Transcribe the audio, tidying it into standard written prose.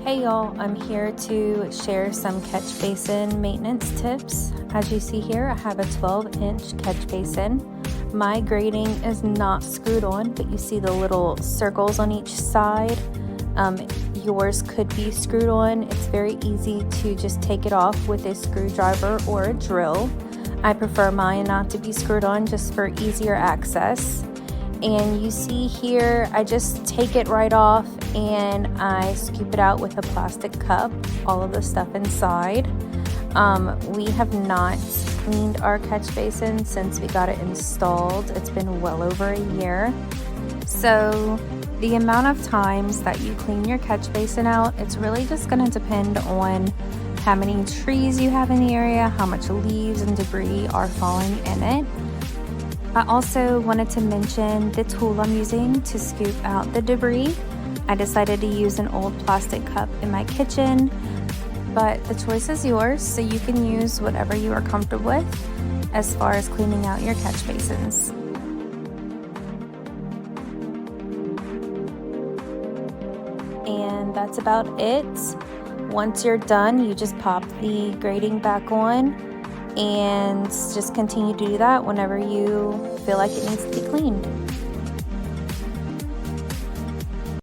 Hey y'all, I'm here to share some catch basin maintenance tips. As you see here, I have a 12-inch catch basin. My grating is not screwed on, but you see the little circles on each side. Yours could be screwed on. It's very easy to just take it off with a screwdriver or a drill. I prefer mine not to be screwed on just for easier access. And you see here, I just take it right off and I scoop it out with a plastic cup, all of the stuff inside. We have not cleaned our catch basin since we got it installed. It's been well over a year. So the amount of times that you clean your catch basin out, it's really just going to depend on how many trees you have in the area, how much leaves and debris are falling in it. I also wanted to mention the tool I'm using to scoop out the debris. I decided to use an old plastic cup in my kitchen, but the choice is yours, so you can use whatever you are comfortable with as far as cleaning out your catch basins. And that's about it. Once you're done, you just pop the grating back on and just continue to do that whenever you feel like it needs to be cleaned.